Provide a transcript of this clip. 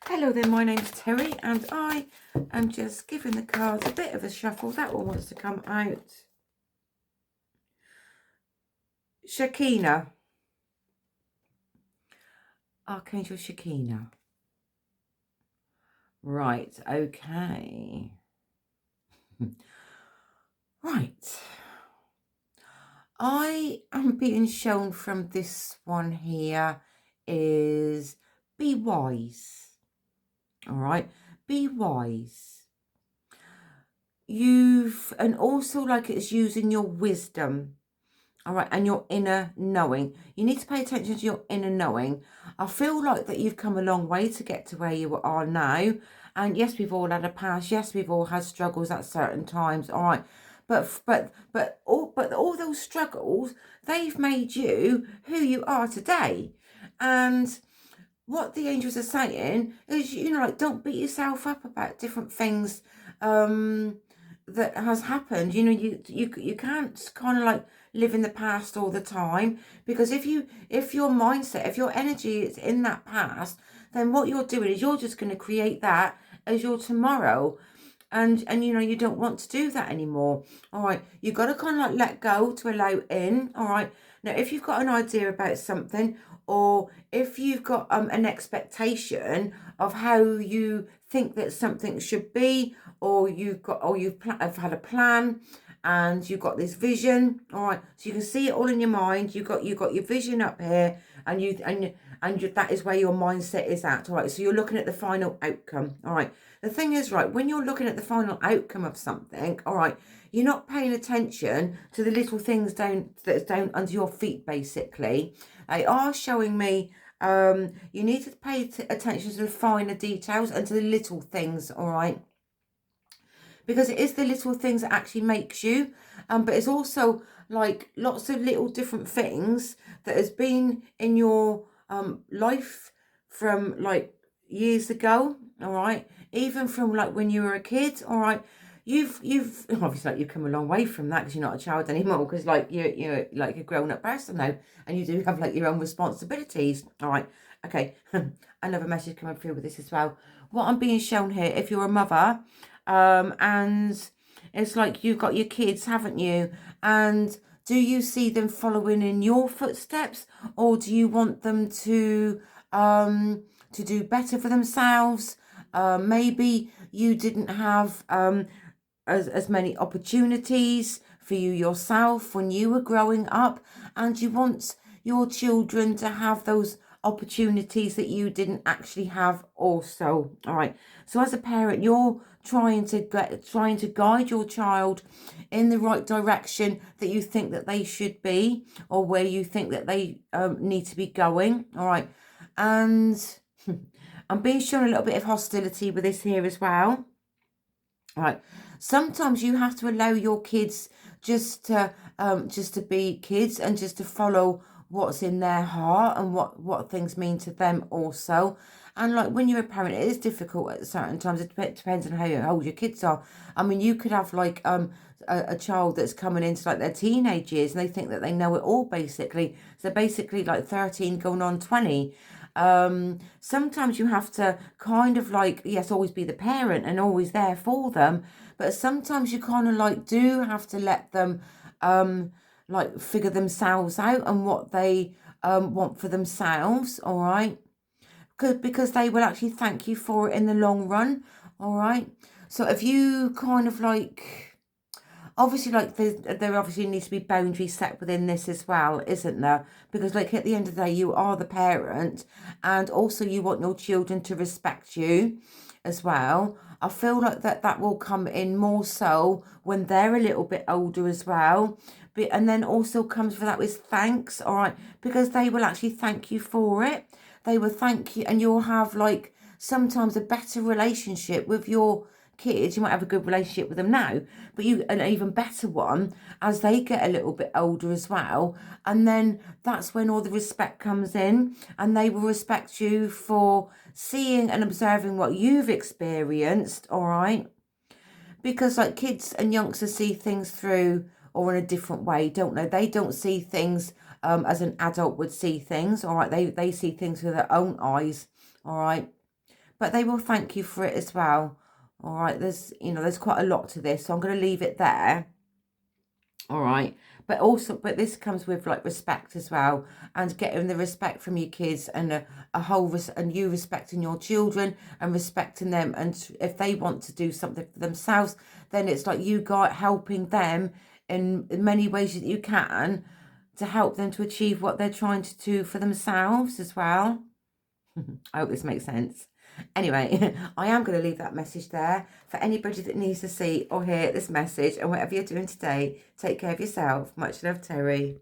Hello there, my name's Terry and I am just giving the cards a bit of a shuffle. That one wants to come out. Shekinah. Archangel Shekinah. Right, okay. Right. I am being shown from this one here is be wise. All right, be wise. And also like it's using your wisdom. All right, and your inner knowing. You need to pay attention to your inner knowing. I feel like that you've come a long way to get to where you are now. And yes, we've all had a past. Yes, we've all had struggles at certain times. All right, but all those struggles, they've made you who you are today. And what the angels are saying is, like, don't beat yourself up about different things that has happened. You can't kind of like live in the past all the time, because if your mindset, if your energy is in that past, then what you're doing is you're just going to create that as your tomorrow. And you don't want to do that anymore. All right, you've got to kind of like let go to allow in. All right, now if you've got an idea about something, or if you've got an expectation of how you think that something should be, or have had a plan and you've got this vision, all right, so you can see it all in your mind. You've got your vision up here, and that is where your mindset is at. All right, so you're looking at the final outcome. All right, the thing is, right, when you're looking at the final outcome of something, all right, you're not paying attention to the little things that's down under your feet, basically. They are showing me you need to pay attention to the finer details and to the little things, all right? Because it is the little things that actually makes you. But it's also like lots of little different things that has been in your life from like years ago, all right? Even from like when you were a kid, all right? You've obviously like you've come a long way from that, because you're not a child anymore, because like you're like a grown-up person now, and you do have like your own responsibilities. All right, okay. Another message coming through with this as well. What I'm being shown here, if you're a mother, and it's like you've got your kids, haven't you? And do you see them following in your footsteps, or do you want them to do better for themselves? Maybe you didn't have as many opportunities for you yourself when you were growing up, and you want your children to have those opportunities that you didn't actually have also. All right, so as a parent, you're trying to guide your child in the right direction that you think that they should be, or where you think that they need to be going. All right, and I'm being shown a little bit of hostility with this here as well. All right, sometimes you have to allow your kids just to be kids, and just to follow what's in their heart and what things mean to them also. And like when you're a parent, it is difficult at certain times. It depends on how old your kids are. I mean, you could have like a child that's coming into like their teenage years, and they think that they know it all, basically. So basically like 13 going on 20. Sometimes you have to kind of like, yes, always be the parent and always there for them, but sometimes you kind of like do have to let them like figure themselves out and what they want for themselves. All right, because they will actually thank you for it in the long run. All right, so if you kind of like, obviously like there obviously needs to be boundaries set within this as well, isn't there? Because like at the end of the day, you are the parent, and also you want your children to respect you as well. I feel like that will come in more so when they're a little bit older as well. And then also comes for that with thanks, all right? Because they will actually thank you for it. They will thank you, and you'll have like sometimes a better relationship with your kids. You might have a good relationship with them now, but an even better one as they get a little bit older as well. And then that's when all the respect comes in, and they will respect you for seeing and observing what you've experienced. All right, because like kids and youngsters see things through or in a different way, don't they don't see things as an adult would see things. All right, they see things with their own eyes. All right, but they will thank you for it as well. All right, there's quite a lot to this, so I'm going to leave it there. All right, but this comes with like respect as well, and getting the respect from your kids, and and you respecting your children and respecting them, and if they want to do something for themselves, then it's like you got helping them in many ways that you can to help them to achieve what they're trying to do for themselves as well. I hope this makes sense. Anyway, I am going to leave that message there for anybody that needs to see or hear this message. And whatever you're doing today, take care of yourself. Much love, Terri.